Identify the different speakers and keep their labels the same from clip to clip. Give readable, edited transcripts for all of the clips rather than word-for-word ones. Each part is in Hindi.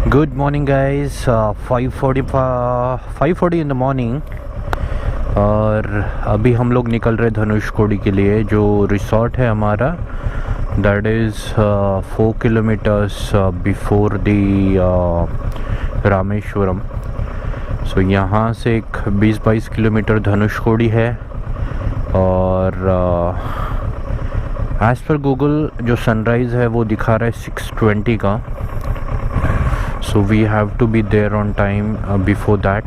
Speaker 1: Good morning guys, 5:40 in the morning. और अभी हम लोग निकल रहे धनुषकोडी के लिए, जो रिसोर्ट है हमारा। That is 4 kilometres before the Rameswaram. So यहाँ से एक 20-22 किलोमीटर धनुषकोडी है। और एज़ पर गूगल जो सनराइज़ है वो दिखा रहा है 6:20 का। So we have to be there on time before that.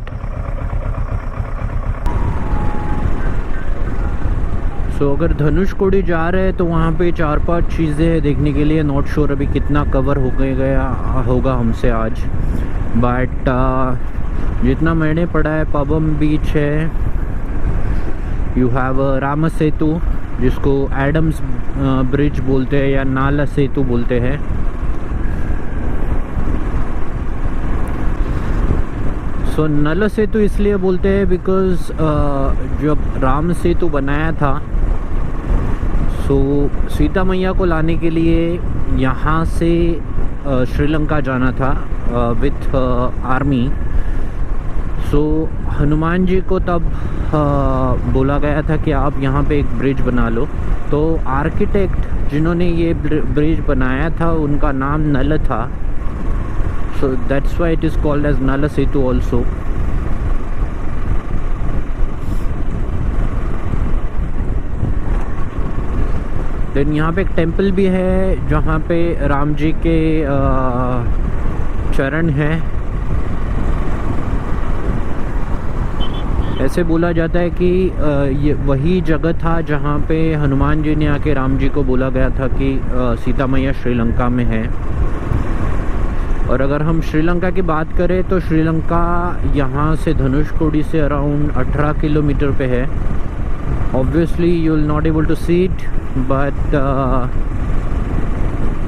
Speaker 1: So अगर धनुषकोडी जा रहे हैं तो वहाँ पे 4-5 चीज़ें हैं देखने के लिए। नॉट श्योर अभी कितना कवर हो गया होगा हमसे आज, बट जितना मैंने पढ़ा है, पबम बीच है, यू हैव राम सेतु जिसको एडम्स ब्रिज बोलते हैं या नाला सेतु बोलते हैं। सो नल सेतु इसलिए बोलते हैं बिकॉज़ जब राम सेतु बनाया था, सो सीता मैया को लाने के लिए यहाँ से श्रीलंका जाना था विथ आर्मी। सो हनुमान जी को तब बोला गया था कि आप यहाँ पे एक ब्रिज बना लो। तो आर्किटेक्ट जिन्होंने ये ब्रिज बनाया था उनका नाम नल था। So that's why it is called as Nala Setu also. Then यहाँ पे एक टेम्पल भी है जहाँ पे राम जी के चरण हैं। ऐसे बोला जाता है कि ये वही जगह था जहाँ पे हनुमान जी ने आके राम जी को बोला गया था कि सीता मैया श्रीलंका में है। और अगर हम श्रीलंका की बात करें तो श्रीलंका यहाँ से धनुषकोडी से अराउंड 18 किलोमीटर पे है। Obviously you will not able to see it, but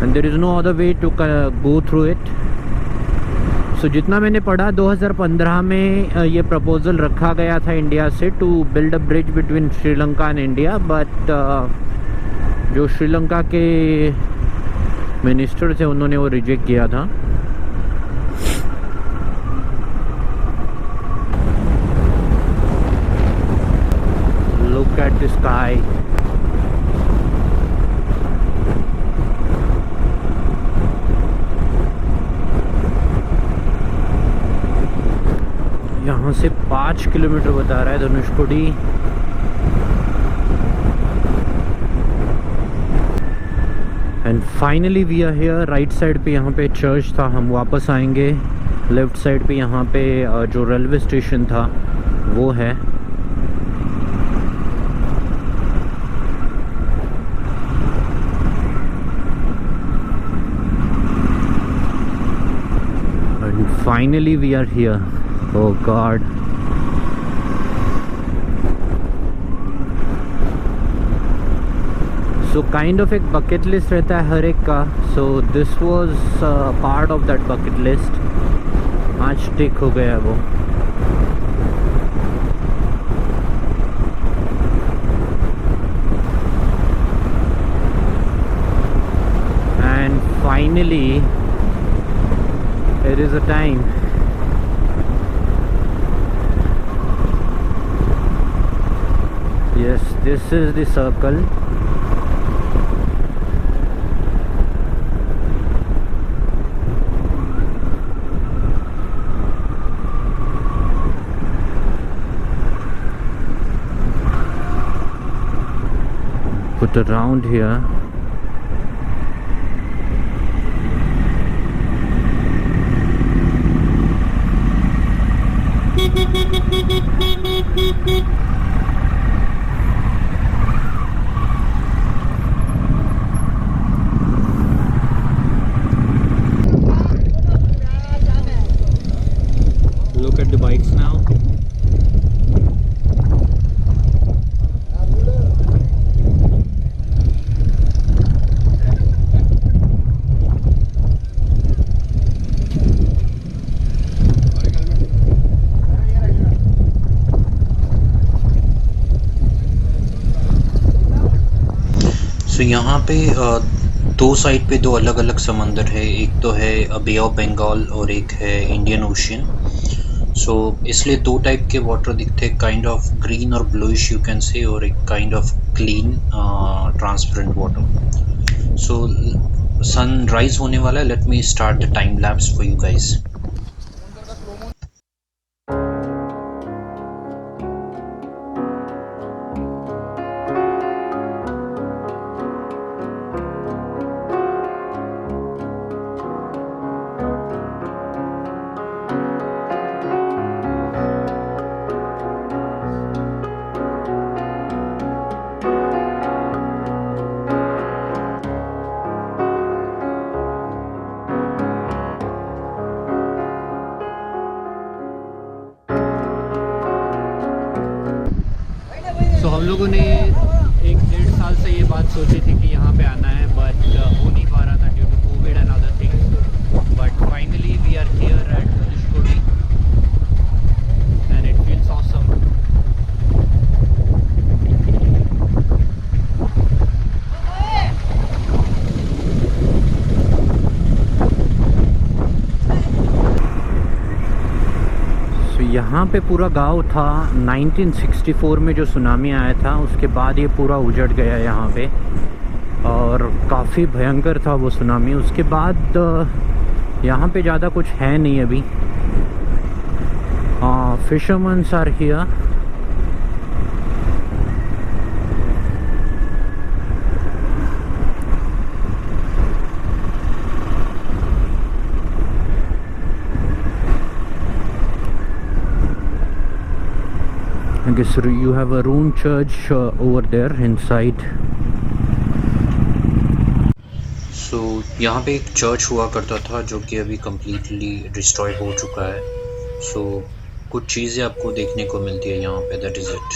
Speaker 1: and there is no other way to go through it. So जितना मैंने पढ़ा, 2015 में ये प्रपोजल रखा गया था इंडिया से to build a bridge between Sri Lanka and India, but जो श्रीलंका के मिनिस्टर थे उन्होंने वो रिजेक्ट किया था। Look at the sky. यहाँ से 5 किलोमीटर बता रहा है Dhanushkodi. And finally we are here. Right side पे यहाँ पे चर्च था, हम वापस आएंगे। लेफ्ट साइड पे यहाँ पे जो रेलवे स्टेशन था वो है। And finally we are here. Oh God, so kind of एक बकेट लिस्ट रहता है हर एक का। So this was part of that bucket list. आज टिक हो गया वो। And finally it is a time. Yes, this is the circle. Put around here. Look at the bikes now.
Speaker 2: यहाँ पे दो साइड पे दो अलग अलग समंदर है, एक तो है बे ऑफ बंगाल और एक है इंडियन ओशियन। सो इसलिए दो टाइप के वाटर दिखते हैं, काइंड ऑफ ग्रीन और ब्लूइश यू कैन से, और एक kind of clean transparent water. So sunrise होने वाला है, let me start the time lapse for you guys.
Speaker 1: तो हम लोगों ने 1-1.5 साल से ये बात सोची थी कि यहाँ पे आना है, बट हो नहीं पा रहा था due to COVID and other things. But finally we are here at Dhanushkodi and it feels awesome. यहाँ पे पूरा गांव था 1964 में जो सुनामी आया था, उसके बाद ये पूरा उजड़ गया यहाँ पे, और काफ़ी भयंकर था वो सुनामी। उसके बाद यहाँ पे ज़्यादा कुछ है नहीं अभी। Fishermans are here. I guess you have a ruined church over there inside.
Speaker 2: सो यहाँ पे एक चर्च हुआ करता था जो कि अभी कम्प्लीटली डिस्ट्रॉय हो चुका है। सो कुछ चीज़ें आपको देखने को मिलती है यहाँ पे, that is it.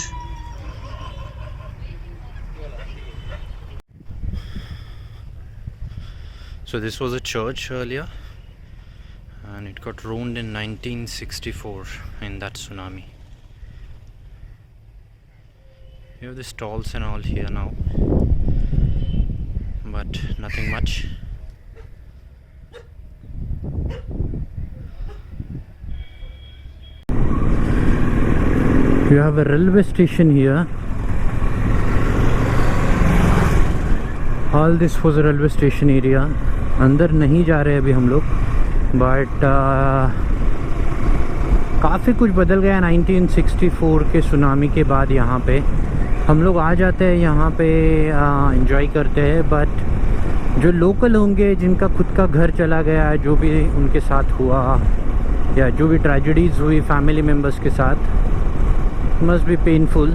Speaker 1: So this was a church earlier and it got ruined in 1964 in that tsunami. You have the stalls and all here now, but nothing much. You have a railway station here. All this was a railway station area. अंदर नहीं जा रहे अभी हम लोग, बट काफ़ी कुछ बदल गया 1964 के सुनामी के बाद। यहाँ पे हम लोग आ जाते हैं, यहाँ पे एंजॉय करते हैं, बट जो लोकल होंगे जिनका खुद का घर चला गया, जो भी उनके साथ हुआ या जो भी ट्रेजेडीज़ हुई फैमिली मेम्बर्स के साथ, मस्ट बी पेनफुल।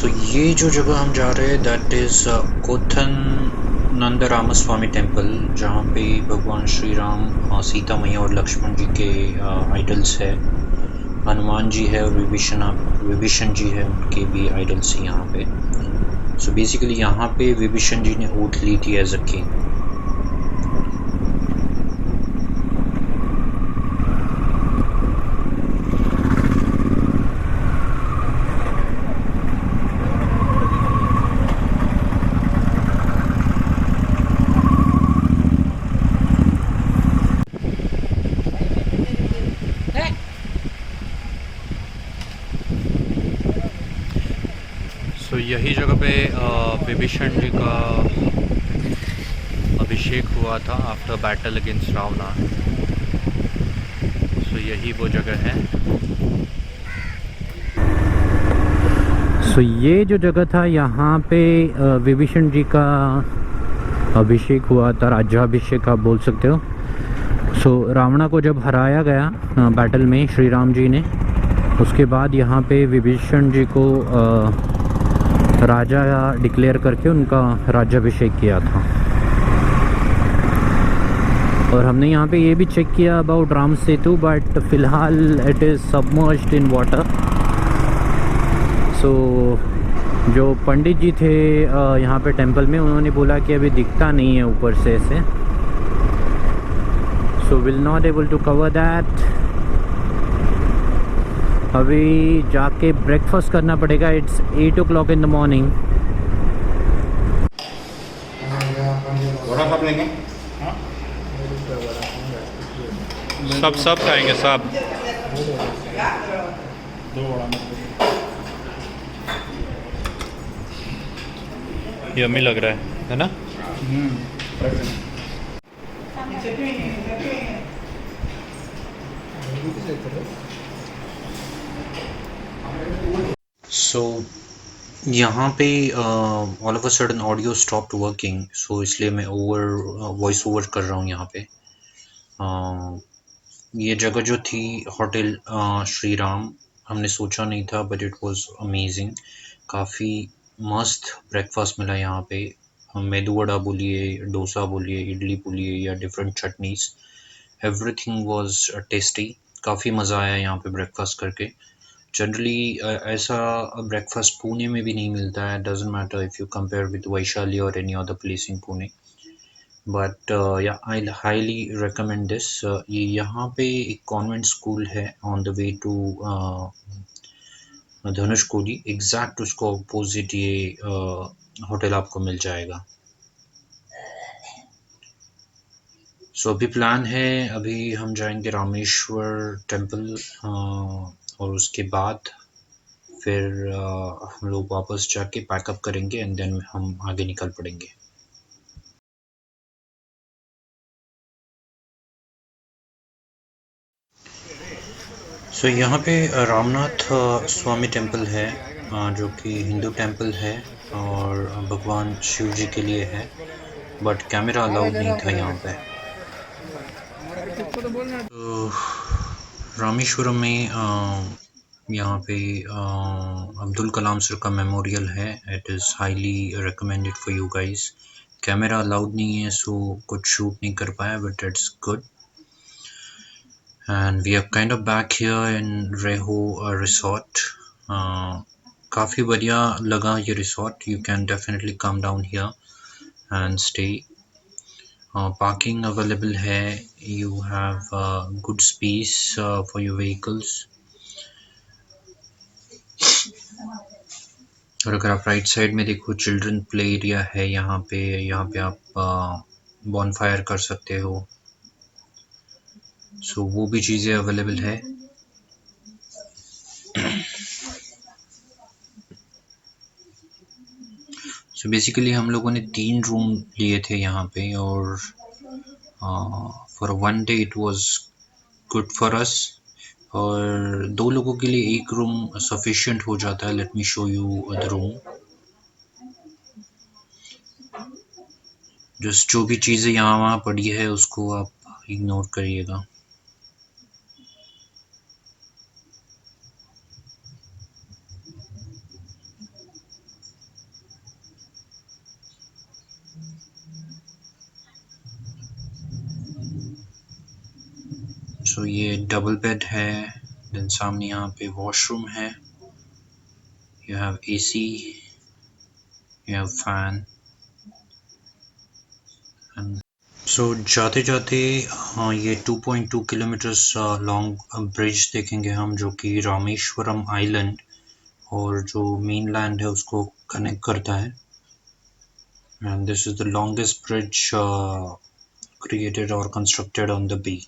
Speaker 2: सो ये जो जगह हम जा रहे हैं दैट इज़ कोथन टेम्पल, जहाँ पे भगवान श्री राम, सीता मैया और लक्ष्मण जी के आइडल्स है। हनुमान जी है और विभीषण जी है, उनके भी आइडल्स हैं यहाँ पे। सो बेसिकली यहाँ पे विभीषण जी ने ओथ ली थी एज अ किंग।
Speaker 1: तो यही जगह पे विभीषण जी का अभिषेक हुआ था आफ्टर बैटल अगेंस्ट रावणा। सो यही वो जगह है। सो ये जो जगह था, यहाँ पे विभीषण जी का अभिषेक हुआ था, राज्याभिषेक आप बोल सकते हो। सो रावणा को जब हराया गया बैटल में श्री राम जी ने, उसके बाद यहाँ पे विभीषण जी को राजा डिक्लेयर करके उनका राज्याभिषेक किया था। और हमने यहाँ पे ये भी चेक किया अबाउट राम सेतु, बट फ़िलहाल it is submerged in water. So जो पंडित जी थे यहाँ पे टेंपल में, उन्होंने बोला कि अभी दिखता नहीं है ऊपर से ऐसे, so will not able to cover that. अभी जाके ब्रेकफास्ट करना पड़ेगा. It's 8 o'clock in the morning.
Speaker 3: Vada सब लेंगे
Speaker 1: सब खाएंगे सब.
Speaker 3: दो वड़ा
Speaker 1: यम्मी लग रहा है ना.
Speaker 2: सो यहाँ पे all of a sudden audio stopped working, so इसलिए मैं वॉइस ओवर कर रहा हूँ यहाँ पे. ये जगह जो थी होटल श्री राम, हमने सोचा नहीं था बट इट वाज अमेजिंग. काफ़ी मस्त ब्रेकफास्ट मिला यहाँ पे. मेदू वड़ा बोलिए, डोसा बोलिए, इडली बोलिए या different chutneys, everything was tasty. काफ़ी मज़ा आया यहाँ पे ब्रेकफास्ट करके. जनरली ऐसा ब्रेकफास्ट पुणे में भी नहीं मिलता है. Doesn't matter if you compare with Vaishali और any other place in Pune. But yeah I highly recommend this. ये यहाँ पे एक कॉन्वेंट स्कूल है on the way to Dhanushkodi. Exact उसको अपोजिट ये होटल आपको मिल जाएगा. सो अभी प्लान है, अभी हम जाएंगे रामेश्वर टेम्पल और उसके बाद फिर हम लोग वापस जाके पैकअप करेंगे एंड देन हम आगे निकल पड़ेंगे. सो यहाँ पे रामनाथ स्वामी टेम्पल है, जो कि हिंदू टेम्पल है और भगवान शिव जी के लिए है, बट कैमरा अलाउड नहीं था यहाँ पे. तो रामेश्वरम में यहाँ पे अब्दुल कलाम सर का मेमोरियल है. It is highly recommended for you guys. Camera allowed नहीं है सो कुछ शूट नहीं कर पाया, but it's good. And we are kind of back here in Reho resort. काफ़ी बढ़िया लगा ये resort. You can definitely come down here and stay. Parking available है. You have good space for your vehicles. और अगर आप राइट साइड में देखो, चिल्ड्रन प्ले एरिया है यहाँ पे आप बॉनफायर कर सकते हो. सो वो भी चीज़ें अवेलेबल है. सो बेसिकली हम लोगों ने 3 रूम लिए थे यहाँ पे और for 1 day it was good for us. और 2 लोगों के लिए 1 रूम सफिशिएंट हो जाता है. Let me show you the room. जो भी चीज़ें यहाँ वहाँ पड़ी है उसको आप इग्नोर करिएगा. सो ये डबल बेड है. देन सामने यहाँ पे वॉशरूम है. You have AC, you have fan. So जाते जाते ये 2.2 किलोमीटर्स लॉन्ग ब्रिज देखेंगे हम, जो कि रामेश्वरम आइलैंड और जो मेन लैंड है उसको कनेक्ट करता है. And this is the longest bridge created or constructed on the bay.